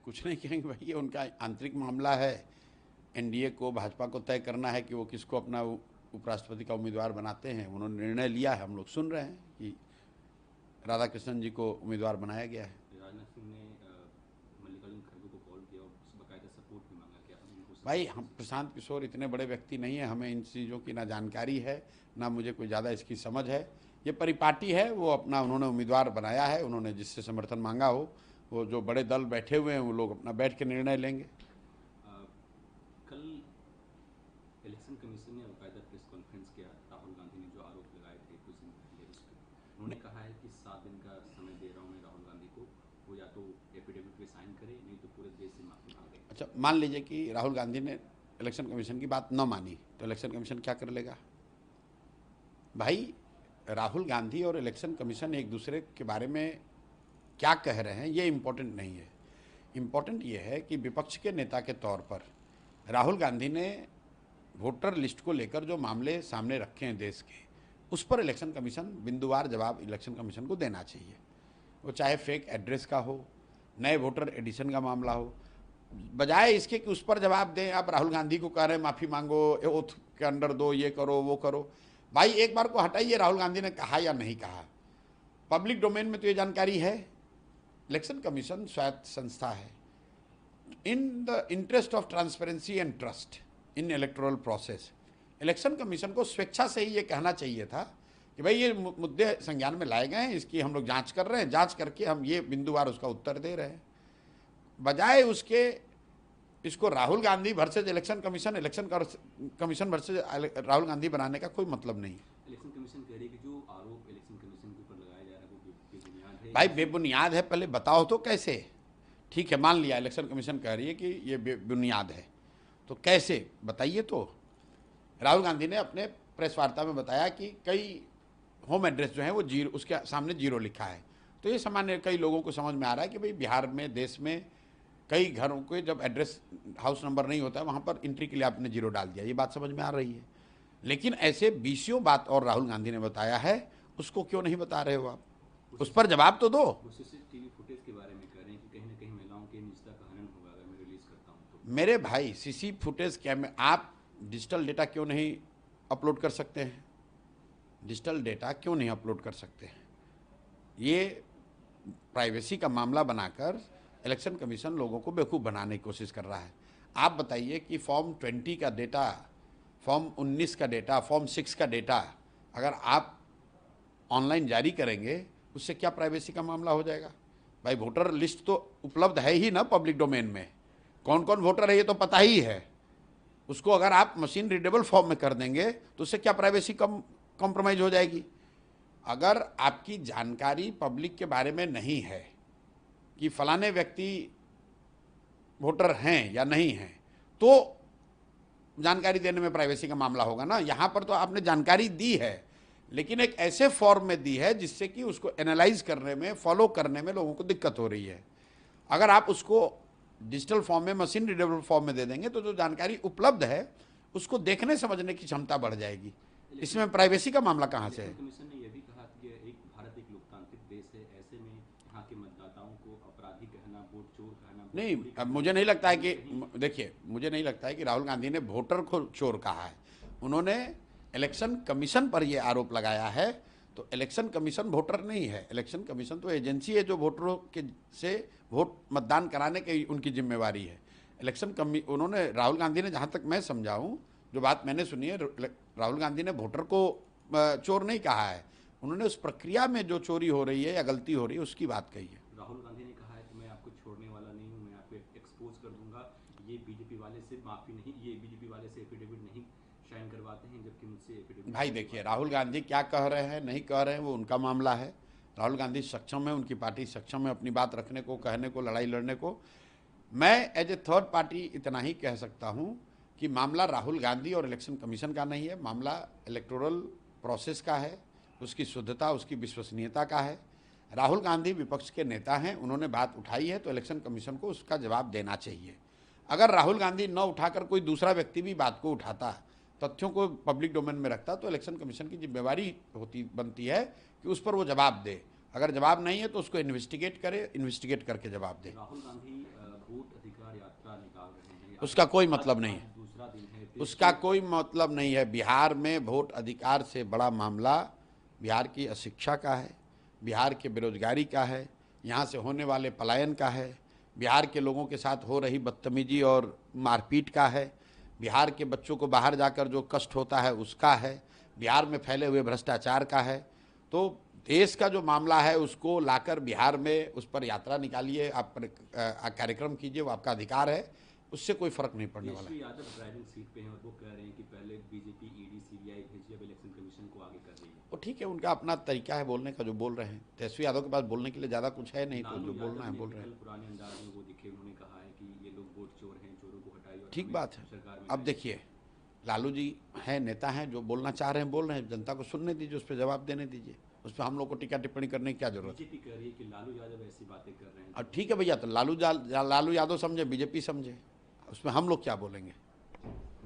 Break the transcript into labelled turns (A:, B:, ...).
A: कुछ नहीं कहेंगे भाई, ये उनका आंतरिक मामला है। एनडीए को, भाजपा को तय करना है कि वो किसको अपना उपराष्ट्रपति का उम्मीदवार बनाते हैं। उन्होंने निर्णय लिया है, हम लोग सुन रहे हैं कि राधाकृष्णन जी को उम्मीदवार बनाया गया है।
B: राजनाथ सिंह ने मल्लिकार्जुन खड़गे को कॉल किया और बाकायदा सपोर्ट भी मांगा। क्या उनको
A: भाई हम प्रशांत किशोर इतने बड़े व्यक्ति नहीं है, हमें इन चीज़ों की ना जानकारी है ना मुझे कोई ज़्यादा इसकी समझ है। ये परिपाटी है, वो अपना उन्होंने उम्मीदवार बनाया है, उन्होंने जिससे समर्थन मांगा हो, वो जो बड़े दल बैठे हुए हैं वो लोग अपना बैठ के निर्णय लेंगे।
B: कल इलेक्शन कमीशन ने बाकायदा प्रेस कॉन्फ्रेंस किया। राहुल गांधी ने जो आरोप लगाए थे कुछ दिन पहले उस पर उन्होंने कहा है कि 7 दिन का समय दे रहा हूँ मैं राहुल गांधी को, वो या तो एफिडेविट पे साइन करे, नहीं तो पूरे देश से माफी मांगे।
A: अच्छा, मान लीजिए कि राहुल गांधी ने इलेक्शन कमीशन की बात न मानी तो इलेक्शन कमीशन क्या कर लेगा? भाई राहुल गांधी और इलेक्शन कमीशन एक दूसरे के बारे में क्या कह रहे हैं ये इम्पोर्टेंट नहीं है। इम्पोर्टेंट ये है कि विपक्ष के नेता के तौर पर राहुल गांधी ने वोटर लिस्ट को लेकर जो मामले सामने रखे हैं देश के, उस पर इलेक्शन कमीशन बिंदुवार जवाब इलेक्शन कमीशन को देना चाहिए। वो चाहे फेक एड्रेस का हो, नए वोटर एडिशन का मामला हो, बजाय इसके कि उस पर जवाब दें। आप राहुल गांधी को कह रहे हैं माफ़ी मांगो, ओथ के अंडर दो, ये करो वो करो। भाई एक बार को हटाइए, राहुल गांधी ने कहा या नहीं कहा, पब्लिक डोमेन में तो ये जानकारी है। इलेक्शन कमीशन स्वायत्त संस्था है। In the interest of transparency and trust in electoral process, election commission को स्वेच्छा से ही ये कहना चाहिए था कि भाई ये मुद्दे संज्ञान में लाए गए हैं, इसकी हम लोग जांच कर रहे हैं, जांच करके हम ये बिंदुवार उसका उत्तर दे रहे हैं। बजाय उसके इसको Rahul Gandhi versus election commission versus Rahul Gandhi बनाने का कोई मतलब नहीं है।
B: इलेक्शन कमीशन कह रही है कि जो आरोप इलेक्शन कमीशन के ऊपर लगाया जा रहा है वो बेबुनियाद है।
A: भाई बेबुनियाद है, पहले बताओ तो कैसे? ठीक है, मान लिया इलेक्शन कमीशन कह रही है कि ये बेबुनियाद है, तो कैसे बताइए। तो राहुल गांधी ने अपने प्रेस वार्ता में बताया कि कई होम एड्रेस जो है वो जीरो, उसके सामने जीरो लिखा है। तो ये सामान्य कई लोगों को समझ में आ रहा है कि भाई बिहार में, देश में कई घरों के जब एड्रेस हाउस नंबर नहीं होता है वहाँ पर एंट्री के लिए आपने जीरो डाल दिया, ये बात समझ में आ रही है। लेकिन ऐसे बीसियों बात और राहुल गांधी ने बताया है, उसको क्यों नहीं बता रहे हो आप? उस पर जवाब तो दो।
B: वो सीसीटीवी फुटेज के बारे में कह रहे हैं कि कहीं ना कहीं महिलाओं के निजता का हनन होगा अगर मैं रिलीज करता हूँ तो।
A: मेरे भाई सीसी फुटेज क्या में आप डिजिटल डेटा क्यों नहीं अपलोड कर सकते हैं? डिजिटल डेटा क्यों नहीं अपलोड कर सकते हैं? ये प्राइवेसी का मामला बनाकर इलेक्शन कमीशन लोगों को बेवकूफ़ बनाने की कोशिश कर रहा है। आप बताइए कि फॉर्म 20 का डेटा, फॉर्म 19 का डेटा, फॉर्म 6 का डेटा अगर आप ऑनलाइन जारी करेंगे उससे क्या प्राइवेसी का मामला हो जाएगा? भाई वोटर लिस्ट तो उपलब्ध है ही ना पब्लिक डोमेन में, कौन कौन वोटर है ये तो पता ही है। उसको अगर आप मशीन रीडेबल फॉर्म में कर देंगे तो उससे क्या प्राइवेसी कॉम्प्रोमाइज़ हो जाएगी? अगर आपकी जानकारी पब्लिक के बारे में नहीं है कि फलाने व्यक्ति वोटर हैं या नहीं हैं, तो जानकारी देने में प्राइवेसी का मामला होगा ना। यहाँ पर तो आपने जानकारी दी है, लेकिन एक ऐसे फॉर्म में दी है जिससे कि उसको एनालाइज करने में, फॉलो करने में लोगों को दिक्कत हो रही है। अगर आप उसको डिजिटल फॉर्म में, मशीन रीडेबल फॉर्म में दे देंगे तो जो जानकारी उपलब्ध है उसको देखने समझने की क्षमता बढ़ जाएगी। इसमें प्राइवेसी का मामला कहाँ से है?
B: कमीशन ने यह भी कहा कि एक भारत एक लोकतांत्रिक देश है, ऐसे में यहाँ के मतदाताओं को अपराधी कहना, वोट चोर कहना
A: नहीं, अब मुझे नहीं लगता है कि, देखिए मुझे नहीं लगता है कि राहुल गांधी ने वोटर को चोर कहा है। उन्होंने इलेक्शन कमीशन पर यह आरोप लगाया है, तो इलेक्शन कमीशन वोटर नहीं है। इलेक्शन कमीशन तो एजेंसी है जो वोटरों के से वोट मतदान कराने की उनकी जिम्मेवारी है। उन्होंने, राहुल गांधी ने, जहाँ तक मैं समझाऊँ, जो बात मैंने सुनी है, राहुल गांधी ने वोटर को चोर नहीं कहा है। उन्होंने उस प्रक्रिया में जो चोरी हो रही है या गलती हो रही है उसकी बात कही है।
B: राहुल गांधी ने कहा है कि मैं आपको छोड़ने वाला नहीं हूँ, मैं आपको एक्सपोज कर दूंगा। ये बीजेपी वाले से माफी नहीं, ये बीजेपी वाले से एफिडेविट नहीं साइन करवाते हैं, जबकि मुझसे एफिडेविट।
A: भाई देखिए, राहुल गांधी क्या कह रहे हैं, नहीं कह रहे हैं, वो उनका मामला है। राहुल गांधी सक्षम है, उनकी पार्टी सक्षम है अपनी बात रखने को, कहने को, लड़ाई लड़ने को। मैं एज ए थर्ड पार्टी इतना ही कह सकता हूँ कि मामला राहुल गांधी और इलेक्शन कमीशन का नहीं है, मामला इलेक्टोरल प्रोसेस का है, उसकी शुद्धता, उसकी विश्वसनीयता का है। राहुल गांधी विपक्ष के नेता हैं, उन्होंने बात उठाई है तो इलेक्शन कमीशन को उसका जवाब देना चाहिए। अगर राहुल गांधी न उठाकर कोई दूसरा व्यक्ति भी बात को उठाता, तथ्यों को पब्लिक डोमेन में रखता, तो इलेक्शन कमीशन की जिम्मेवारी बनती है कि उस पर वो जवाब दे। अगर जवाब नहीं है तो उसको इन्वेस्टिगेट करे, इन्वेस्टिगेट करके जवाब दे।
B: राहुल गांधी वोट अधिकार यात्रा निकाल रहे हैं।
A: उसका कोई मतलब नहीं है,
B: आज दूसरा दिन है।
A: उसका कोई मतलब नहीं है। बिहार में वोट अधिकार से बड़ा मामला बिहार की अशिक्षा का है, बिहार के बेरोजगारी का है, यहाँ से होने वाले पलायन का है, बिहार के लोगों के साथ हो रही बदतमीजी और मारपीट का है, बिहार के बच्चों को बाहर जाकर जो कष्ट होता है उसका है, बिहार में फैले हुए भ्रष्टाचार का है। तो देश का जो मामला है उसको लाकर बिहार में उस पर यात्रा निकालिए, आप कार्यक्रम कीजिए, वो आपका अधिकार है, उससे कोई फर्क नहीं पड़ने वाला है।
B: तेजस्वी यादव ड्राइविंग सीट पे हैं और वो कह रहे हैं कि पहले बीजेपी ईडी सीबीआई भेजी, अब इलेक्शन कमीशन को आगे कर रही है।
A: वो ठीक है, उनका अपना तरीका है बोलने का, जो बोल रहे हैं। तेजस्वी यादव के पास बोलने के लिए ज़्यादा कुछ है नहीं, तो
B: लालू
A: जो
B: यादव
A: बोलना है
B: ने
A: बोल
B: भी
A: रहे हैं।
B: कल पुराने अंदाज में वो दिखे, उन्होंने कहा है कि ये लोग वोट चोर हैं, चोरों को हटाइए और
A: ठीक
B: हमें
A: बात है।
B: सरकार में
A: अब देखिए, लालू जी हैं, नेता हैं, जो बोलना चाह रहे हैं बोल रहे हैं, जनता को सुनने दीजिए, उस पर जवाब देने दीजिए, उस पर हम लोग को टीका टिप्पणी करने की क्या जरूरत है।
B: बीजेपी कह रही है कि लालू यादव ऐसी बातें कर रहे हैं।
A: और ठीक है भैया, तो लालू यादव समझे, बीजेपी समझे, उसमें हम लोग क्या बोलेंगे।